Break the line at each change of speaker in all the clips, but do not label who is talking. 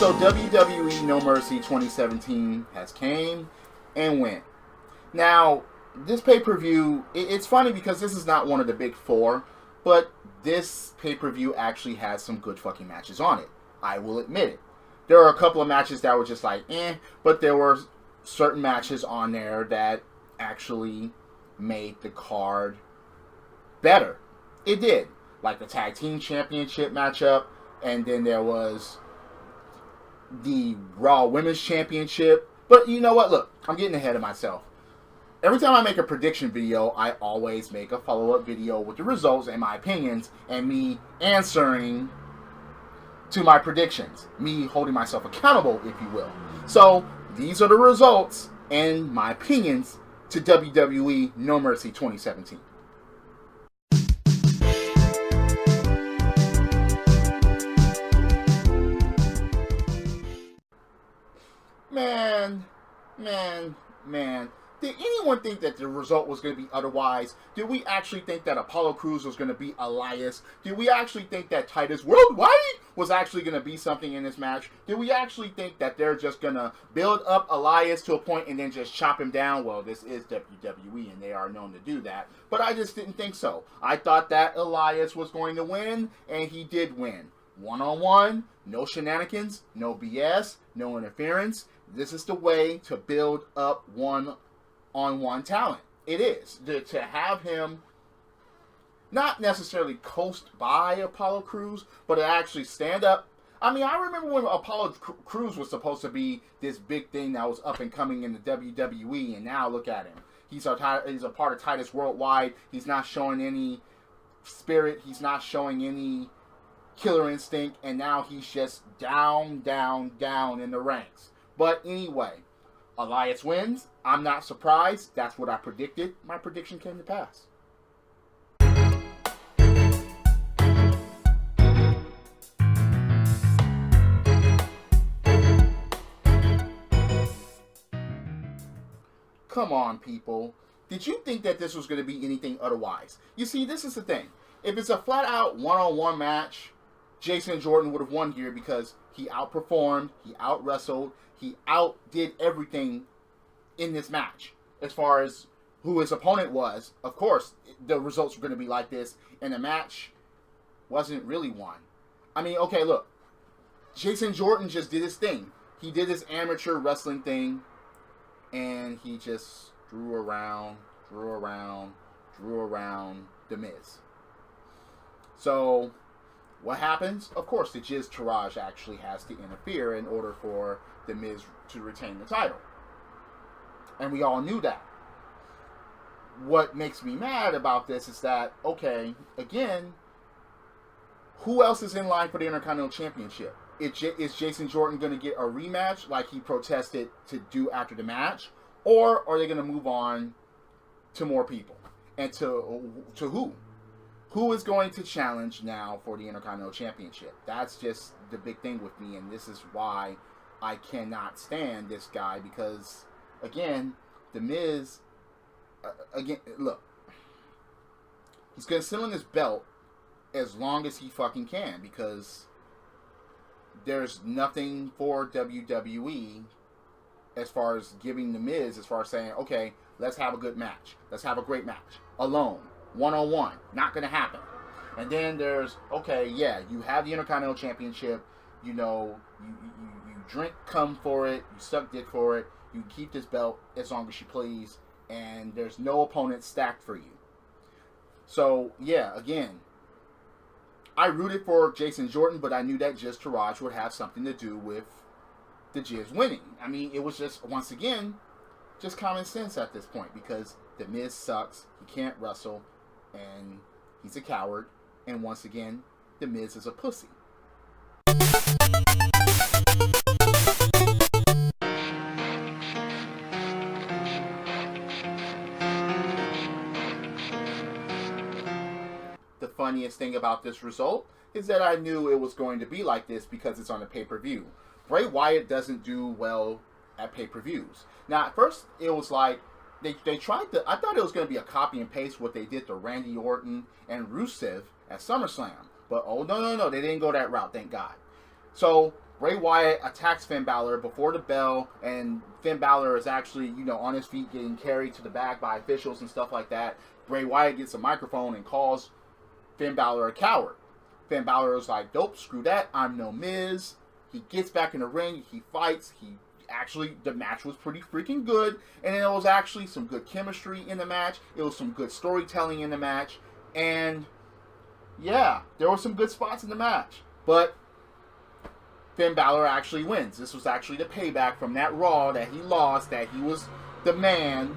So WWE No Mercy 2017 has came and went. Now, this pay-per-view, it's funny because this is not one of the big four, but this pay-per-view actually has some good fucking matches on it. I will admit it. There are a couple of matches that were just like, but there were certain matches on there that actually made the card better. It did. Like the Tag Team Championship matchup, and then there was the Raw Women's Championship. But you know what? Look, I'm getting ahead of myself. Every time I make a prediction video, I always make a follow-up video with the results and my opinions and me answering to my predictions. Me holding myself accountable, if you will. So, these are the results and my opinions to WWE No Mercy 2017. Man. Did anyone think that the result was going to be otherwise? Did we actually think that Apollo Crews was going to be Elias? Did we actually think that Titus Worldwide was actually going to be something in this match? Did we actually think that they're just going to build up Elias to a point and then just chop him down? Well, this is WWE and they are known to do that. But I just didn't think so. I thought that Elias was going to win, and he did win. One-on-one, no shenanigans, no BS, no interference. This is the way to build up one-on-one talent. It is. To have him not necessarily coast by Apollo Crews, but to actually stand up. I mean, I remember when Apollo Crews was supposed to be this big thing that was up and coming in the WWE, and now look at him. He's a part of Titus Worldwide. He's not showing any spirit. He's not showing any killer instinct, and now he's just down in the ranks. But anyway, Elias wins. I'm not surprised. That's what I predicted. My prediction came to pass. Come on, people. Did you think that this was going to be anything otherwise? You see, this is the thing. If it's a flat-out one-on-one match, Jason Jordan would have won here because he outperformed, he out-wrestled, he outdid everything in this match. As far as who his opponent was, of course, the results were going to be like this, and the match wasn't really won. I mean, okay, look. Jason Jordan just did his thing. He did his amateur wrestling thing, and he just drew around The Miz. So, what happens? Of course, the Jizz Taraj actually has to interfere in order for The Miz to retain the title. And we all knew that. What makes me mad about this is that, okay, again, who else is in line for the Intercontinental Championship? Is Jason Jordan going to get a rematch like he protested to do after the match? Or are they going to move on to more people? And to who? Who is going to challenge now for the Intercontinental Championship? That's just the big thing with me, and this is why I cannot stand this guy, because, again, The Miz, look, he's going to sit on this belt as long as he fucking can, because there's nothing for WWE as far as giving The Miz, as far as saying, okay, let's have a good match. Let's have a great match. Alone. One-on-one. Not going to happen. And then there's, okay, yeah, you have the Intercontinental Championship. You know, you drink cum for it. You suck dick for it. You keep this belt as long as you please. And there's no opponent stacked for you. So, yeah, again, I rooted for Jason Jordan, but I knew that Jizz Taraj would have something to do with the Jizz winning. I mean, it was just, once again, just common sense at this point, because The Miz sucks. He can't wrestle. And he's a coward. And once again, The Miz is a pussy. The funniest thing about this result is that I knew it was going to be like this because it's on a pay-per-view. Bray Wyatt doesn't do well at pay-per-views. Now, at first, it was like, They tried to, I thought it was going to be a copy and paste what they did to Randy Orton and Rusev at SummerSlam. But, oh, no, they didn't go that route, thank God. So, Bray Wyatt attacks Finn Balor before the bell, and Finn Balor is actually, on his feet getting carried to the back by officials and stuff like that. Bray Wyatt gets a microphone and calls Finn Balor a coward. Finn Balor is like, nope, screw that, I'm no Miz. He gets back in the ring, he fights, the match was pretty freaking good, and there was actually some good chemistry in the match, it was some good storytelling in the match, and yeah, there were some good spots in the match, but Finn Balor actually wins. This was actually the payback from that Raw that he lost, that he was the man,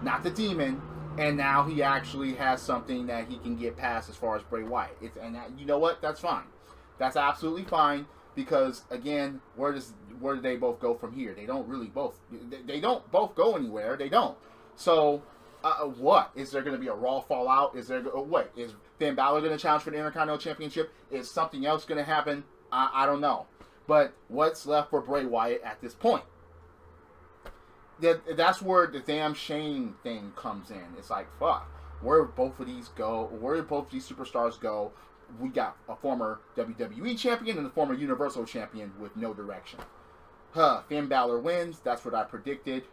not the demon, and now he actually has something that he can get past as far as Bray Wyatt. You know what? That's fine. That's absolutely fine, because again, where do they both go from here? They don't both go anywhere. They don't. So, what? Is there going to be a Raw fallout? Is Finn Balor going to challenge for the Intercontinental Championship? Is something else going to happen? I don't know. But what's left for Bray Wyatt at this point? That's where the damn shame thing comes in. It's like, fuck, where did both of these go? Where did both of these superstars go? We got a former WWE champion and a former Universal champion with no direction. Finn Balor wins. That's what I predicted.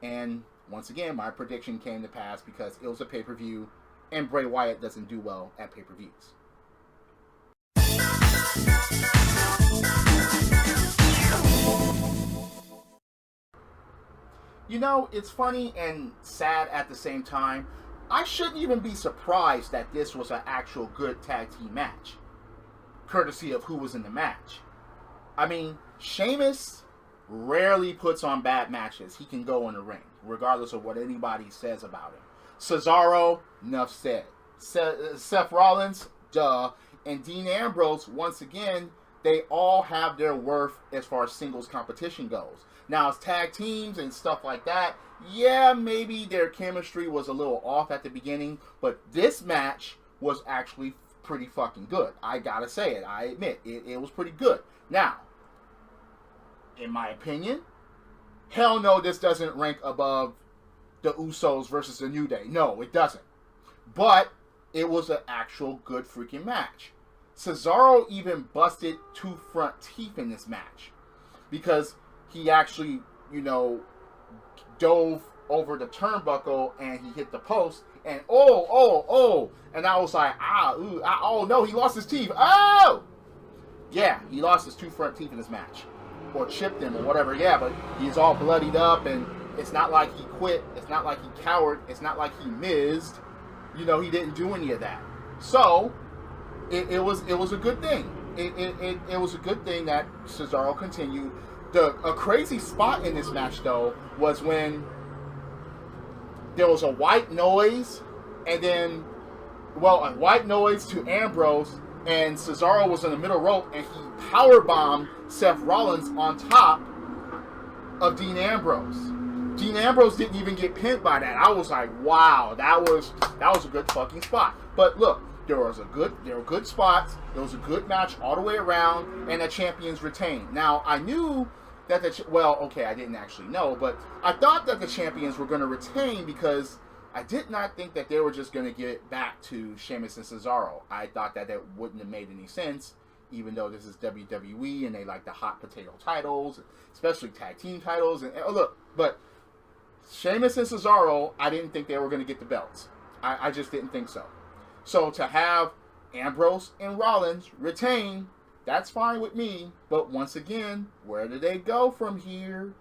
And once again, my prediction came to pass because it was a pay-per-view, and Bray Wyatt doesn't do well at pay-per-views. It's funny and sad at the same time. I shouldn't even be surprised that this was an actual good tag team match, courtesy of who was in the match. I mean, Sheamus rarely puts on bad matches. He can go in the ring, regardless of what anybody says about him. Cesaro, enough said. Seth Rollins, duh. And Dean Ambrose, once again, they all have their worth as far as singles competition goes. Now, as tag teams and stuff like that, yeah, maybe their chemistry was a little off at the beginning, but this match was actually pretty fucking good. I gotta say it. I admit, it was pretty good. Now, in my opinion, hell no, this doesn't rank above the Usos versus the New Day. No, it doesn't. But it was an actual good freaking match. Cesaro even busted 2 front teeth in this match, because he actually, dove over the turnbuckle and he hit the post, and and I was like, oh no, he lost his teeth. Oh! Yeah, he lost his 2 front teeth in this match. Or chipped them or whatever, yeah, but he's all bloodied up, and it's not like he quit, it's not like he cowered, it's not like he missed. He didn't do any of that. So, it was a good thing. It was a good thing that Cesaro continued. A crazy spot in this match, though, was when there was a white noise, and then, a white noise to Ambrose, and Cesaro was in the middle rope, and he powerbombed Seth Rollins on top of Dean Ambrose. Dean Ambrose didn't even get pinned by that. I was like, wow, that was a good fucking spot. But look, there were good spots. There was a good match all the way around, and the champions retained. Now, I knew that I didn't actually know, but I thought that the champions were going to retain, because I did not think that they were just going to give it back to Sheamus and Cesaro. I thought that wouldn't have made any sense, even though this is WWE and they like the hot potato titles, especially tag team titles. But Sheamus and Cesaro, I didn't think they were going to get the belts. I just didn't think so. So to have Ambrose and Rollins retain, that's fine with me. But once again, where do they go from here?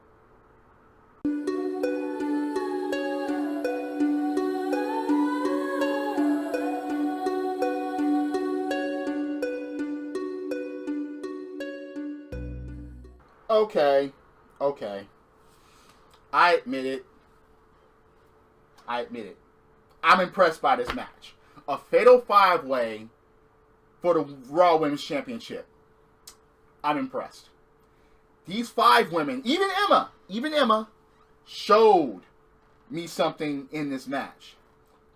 Okay. I admit it. I'm impressed by this match. A fatal 5-way for the Raw Women's Championship. I'm impressed. These 5 women, even Emma, showed me something in this match.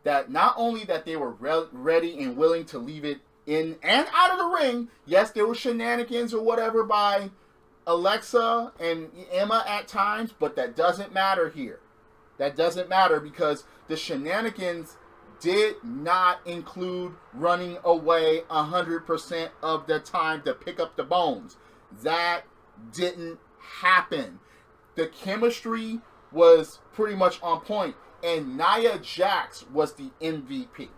That not only that they were ready and willing to leave it in and out of the ring. Yes, there were shenanigans or whatever by Alexa and Emma at times, but that doesn't matter here. That doesn't matter, because the shenanigans did not include running away 100% of the time to pick up the bones. That didn't happen. The chemistry was pretty much on point, and Nia Jax was the MVP.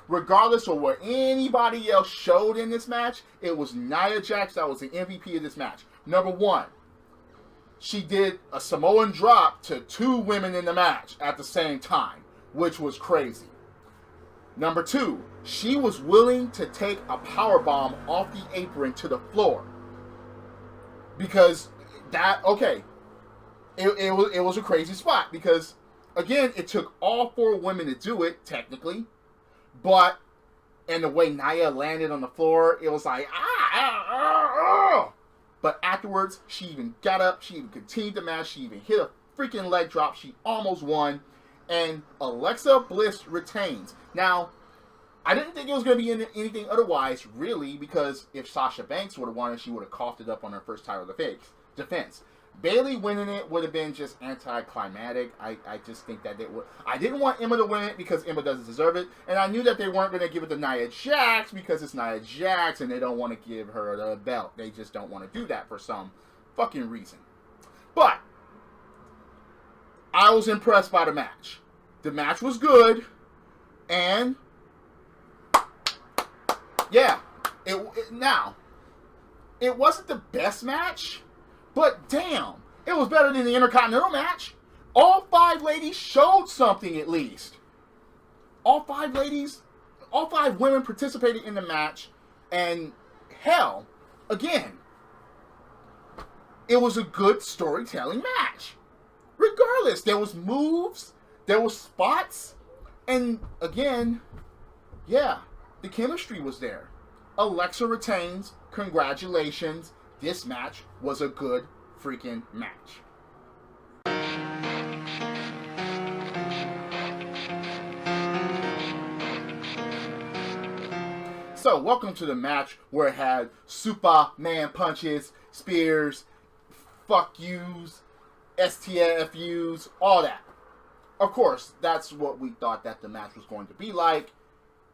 Regardless of what anybody else showed in this match, it was Nia Jax that was the MVP of this match. Number one, she did a Samoan drop to 2 women in the match at the same time, which was crazy. Number two, she was willing to take a powerbomb off the apron to the floor. Because it was a crazy spot. Because, again, it took all 4 women to do it, technically. But, and the way Nia landed on the floor, it was like, But afterwards, she even got up, she even continued the match, she even hit a freaking leg drop, she almost won. And Alexa Bliss retains. Now, I didn't think it was going to be anything otherwise, really, because if Sasha Banks would have won it, she would have coughed it up on her first title defense. Bayley winning it would have been just anticlimactic. I just think that it would. I didn't want Emma to win it because Emma doesn't deserve it, and I knew that they weren't going to give it to Nia Jax because it's Nia Jax, and they don't want to give her the belt. They just don't want to do that for some fucking reason. But I was impressed by the match. The match was good, and yeah, now it wasn't the best match, but damn, it was better than the Intercontinental match. All 5 ladies showed something at least. All 5 women participated in the match, and hell, again, it was a good storytelling match. Regardless, there was moves, there was spots, and again, yeah, the chemistry was there. Alexa retains. Congratulations. This match was a good freaking match. So, welcome to the match where it had Superman punches, spears, fuck yous, STFUs, all that. Of course, that's what we thought that the match was going to be like,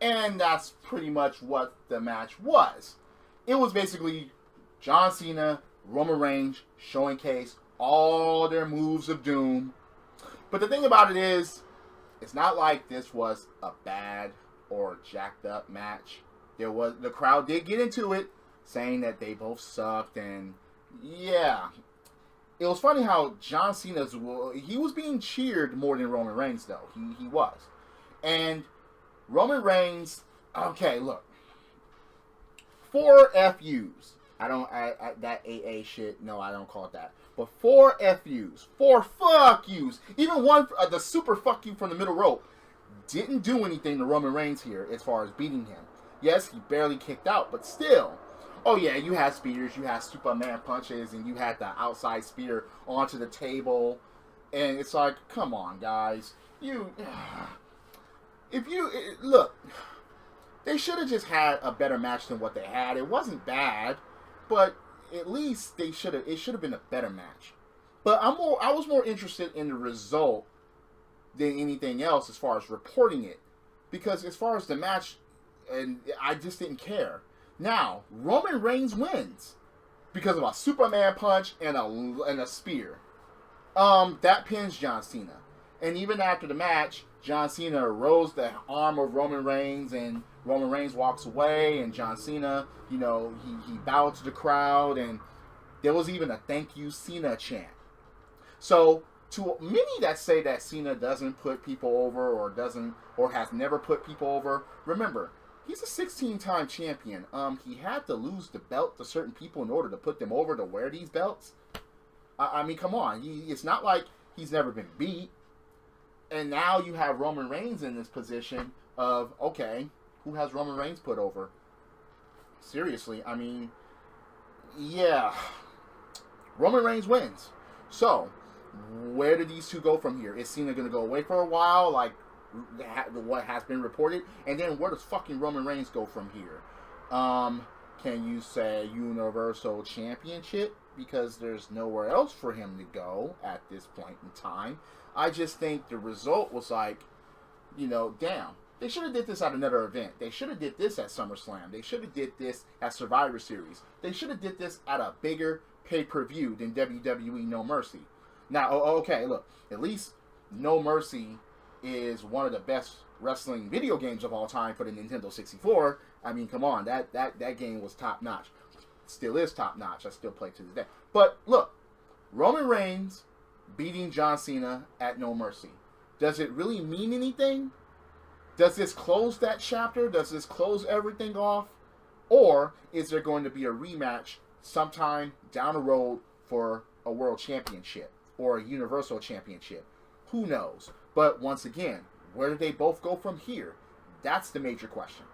and that's pretty much what the match was. It was basically John Cena, Roman Reigns, showcase all their moves of doom. But the thing about it is, it's not like this was a bad or jacked up match. The crowd did get into it, saying that they both sucked, and yeah. It was funny how John Cena's, he was being cheered more than Roman Reigns, though. He was. And Roman Reigns, okay, look. 4 FUs. That AA shit, no, I don't call it that. But 4 FUs. 4 fuck yous. Even one, the super fuck you from the middle rope, didn't do anything to Roman Reigns here as far as beating him. Yes, he barely kicked out, but still. Oh yeah, you had spears, you had Superman punches, and you had the outside spear onto the table. And it's like, come on, guys. Look, they should have just had a better match than what they had. It wasn't bad, but at least it should have been a better match. But I was more interested in the result than anything else as far as reporting it. Because as far as the match, and I just didn't care. Now, Roman Reigns wins because of a Superman punch and a spear. That pins John Cena. And even after the match, John Cena rose the arm of Roman Reigns, and Roman Reigns walks away, and John Cena, he bowed to the crowd, and there was even a thank you Cena chant. So, to many that say that Cena doesn't put people over or has never put people over, remember, he's a 16-time champion. He had to lose the belt to certain people in order to put them over to wear these belts. I mean, come on. It's not like he's never been beat. And now you have Roman Reigns in this position of, okay, who has Roman Reigns put over? Seriously, I mean, yeah. Roman Reigns wins. So, where do these two go from here? Is Cena going to go away for a while, like what has been reported? And then where does fucking Roman Reigns go from here? Can you say Universal Championship? Because there's nowhere else for him to go at this point in time. I just think the result was like, damn. They should have did this at another event. They should have did this at SummerSlam. They should have did this at Survivor Series. They should have did this at a bigger pay-per-view than WWE No Mercy. Now, okay, look, at least No Mercy is one of the best wrestling video games of all time for the Nintendo 64. I mean, come on, that game was top-notch. Still is top-notch. I still play to this day. But look, Roman Reigns beating John Cena at No Mercy. Does it really mean anything? Does this close that chapter? Does this close everything off? Or is there going to be a rematch sometime down the road for a world championship or a universal championship? Who knows? But once again, where do they both go from here? That's the major question.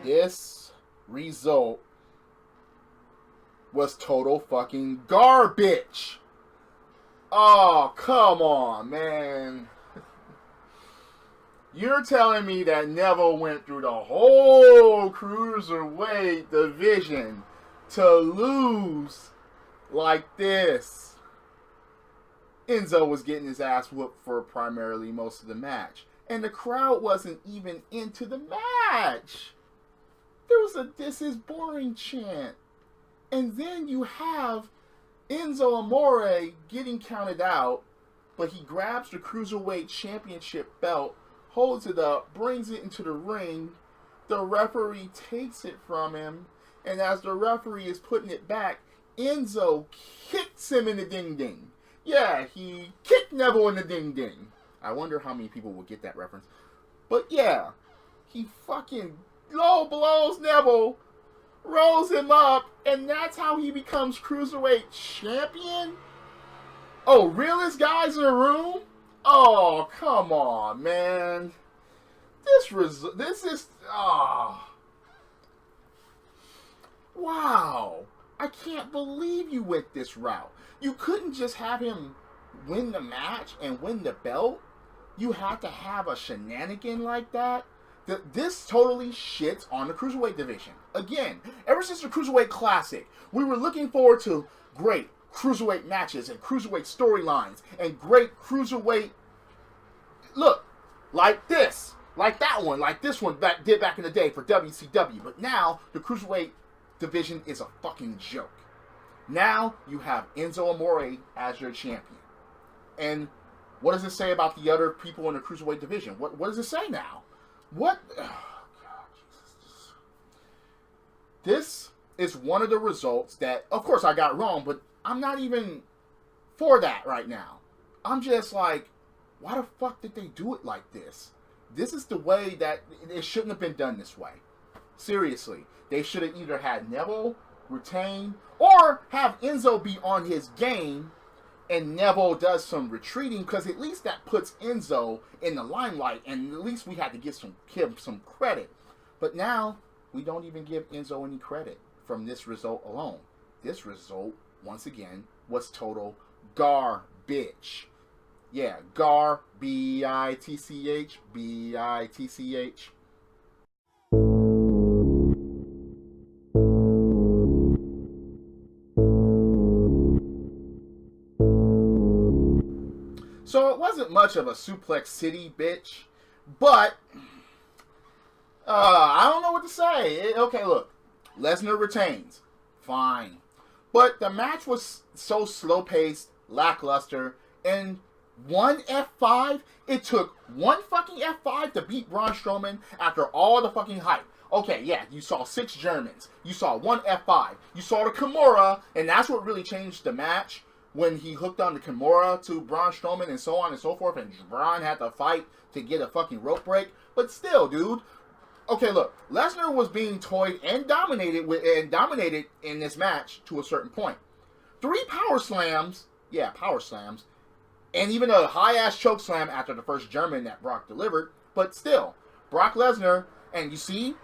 This result was total fucking garbage. Oh, come on, man. You're telling me that Neville went through the whole Cruiserweight division to lose like this? Enzo was getting his ass whooped for primarily most of the match. And the crowd wasn't even into the match. There was a "this is boring" chant. And then you have Enzo Amore getting counted out, but he grabs the Cruiserweight Championship belt, holds it up, brings it into the ring. The referee takes it from him, and as the referee is putting it back, Enzo kicks him in the ding-ding. Yeah, he kicked Neville in the ding-ding. I wonder how many people will get that reference. But yeah, he fucking low blows Neville, rolls him up, and that's how he becomes Cruiserweight champion? Oh, realest guys in the room? Oh, come on, man. This is, wow. I can't believe you went this route. You couldn't just have him win the match and win the belt. You had to have a shenanigan like that. This totally shits on the Cruiserweight division. Again, ever since the Cruiserweight Classic, we were looking forward to great Cruiserweight matches and Cruiserweight storylines and great Cruiserweight, look, like this, like that one, like this one that did back in the day for WCW. But now, the Cruiserweight division is a fucking joke. Now, you have Enzo Amore as your champion. And what does it say about the other people in the Cruiserweight division? What does it say now? What? Oh, God, Jesus. This is one of the results that, of course, I got wrong, but I'm not even for that right now. I'm just like, why the fuck did they do it like this? This is the way that it shouldn't have been done this way. Seriously. They should have either had Neville retain or have Enzo be on his game and Neville does some retreating, because at least that puts Enzo in the limelight, and at least we had to give him some credit. But now, we don't even give Enzo any credit from this result alone. This result, once again, was total garbage. Yeah, B-I-T-C-H, B-I-T-C-H. So it wasn't much of a Suplex City, bitch, but I don't know what to say. Okay, look, Lesnar retains, fine, but the match was so slow-paced, lackluster, and one F5, it took one fucking F5 to beat Braun Strowman after all the fucking hype. Okay, yeah, you saw 6 Germans, you saw one F5, you saw the Kimura, and that's what really changed the match. When he hooked on the Kimura to Braun Strowman and so on and so forth, and Braun had to fight to get a fucking rope break. But still, dude. Okay, look. Lesnar was being toyed and dominated in this match to a certain point. 3 power slams. Yeah, power slams. And even a high-ass choke slam after the first German that Brock delivered. But still, Brock Lesnar, and you see,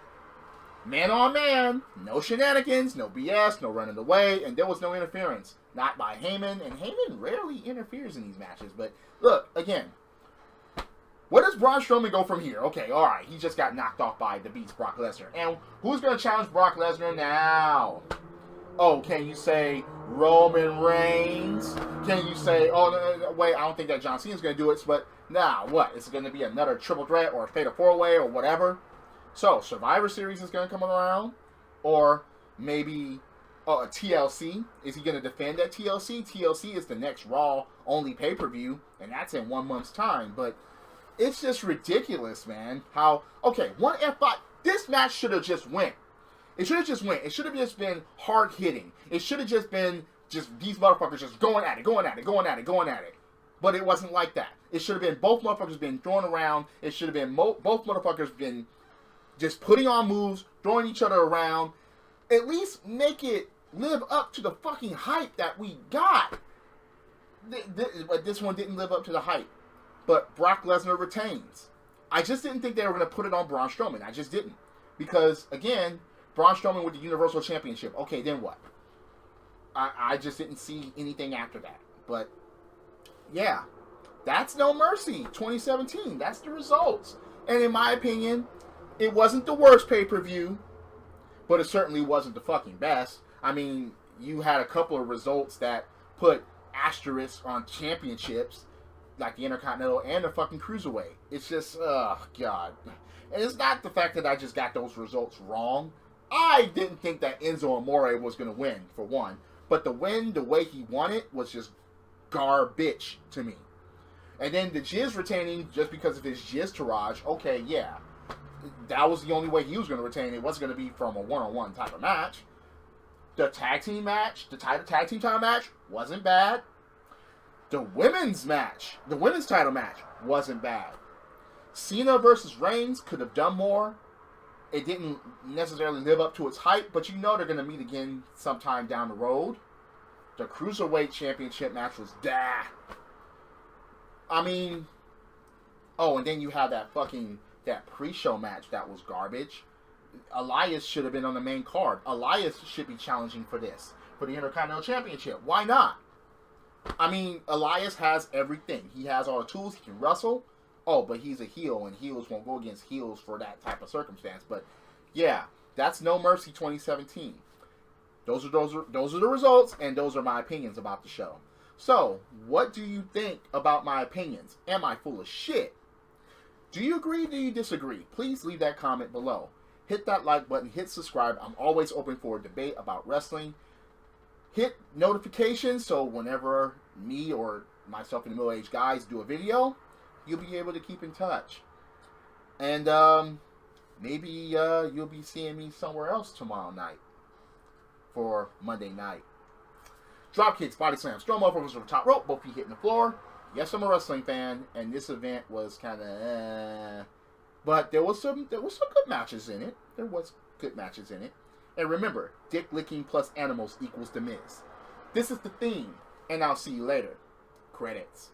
man on man, no shenanigans, no BS, no running away, and there was no interference. Not by Heyman, and Heyman rarely interferes in these matches. But look, again, Where does Braun Strowman go from here? Okay, all right, he just got knocked off by the Beast Brock Lesnar. And who's going to challenge Brock Lesnar now? Oh, can you say Roman Reigns? Can you say, oh, no, wait, I don't think that John Cena's going to do it, but now what? Is it going to be another triple threat or a fatal four-way or whatever? So, Survivor Series is going to come around, or maybe a TLC. Is he going to defend at TLC? TLC is the next Raw-only pay-per-view, and that's in 1 month's time, but it's just ridiculous, man. How, okay, one F5, this match should have just went. It should have just went. It should have just been hard hitting. It should have just been just these motherfuckers just going at it. But it wasn't like that. It should have been both motherfuckers being thrown around. It should have been both motherfuckers been just putting on moves, throwing each other around. At least make it live up to the fucking hype that we got. But this one didn't live up to the hype. But Brock Lesnar retains. I just didn't think they were going to put it on Braun Strowman. I just didn't. Because, again, Braun Strowman with the Universal Championship. Okay, then what? I just didn't see anything after that. But, yeah. That's No Mercy 2017. That's the results. And in my opinion, it wasn't the worst pay-per-view. But it certainly wasn't the fucking best. I mean, you had a couple of results that put asterisks on championships. Like the Intercontinental and the fucking Cruiserweight. It's just, God. And it's not the fact that I just got those results wrong. I didn't think that Enzo Amore was going to win, for one. But the win, the way he won it, was just garbage to me. And then the Jizz retaining, just because of his Jizz Taraj, okay, yeah. That was the only way he was going to retain. It wasn't going to be from a one-on-one type of match. The tag team match, the tag team title match, wasn't bad. The women's match, the women's title match, wasn't bad. Cena versus Reigns could have done more. It didn't necessarily live up to its hype, but you know they're going to meet again sometime down the road. The Cruiserweight Championship match was dah. I mean, oh, and then you have that pre-show match that was garbage. Elias should have been on the main card. Elias should be challenging for this, for the Intercontinental Championship. Why not? I mean, Elias has everything. He has all the tools. He can wrestle. Oh, but he's a heel, and heels won't go against heels for that type of circumstance. But yeah, that's No Mercy 2017. Those are the results, and those are my opinions about the show. So, what do you think about my opinions? Am I full of shit? Do you agree? Do you disagree? Please leave that comment below. Hit that like button. Hit subscribe. I'm always open for a debate about wrestling. Hit notifications so whenever me or myself and the middle-aged guys do a video, you'll be able to keep in touch. And maybe you'll be seeing me somewhere else tomorrow night for Monday night. Drop kicks, body slams, throw motherfuckers from the top rope, both feet hitting the floor. Yes, I'm a wrestling fan, and this event was kind of but there was some good matches in it. There was good matches in it. And remember, dick licking plus animals equals The Miz. This is the theme, and I'll see you later. Credits.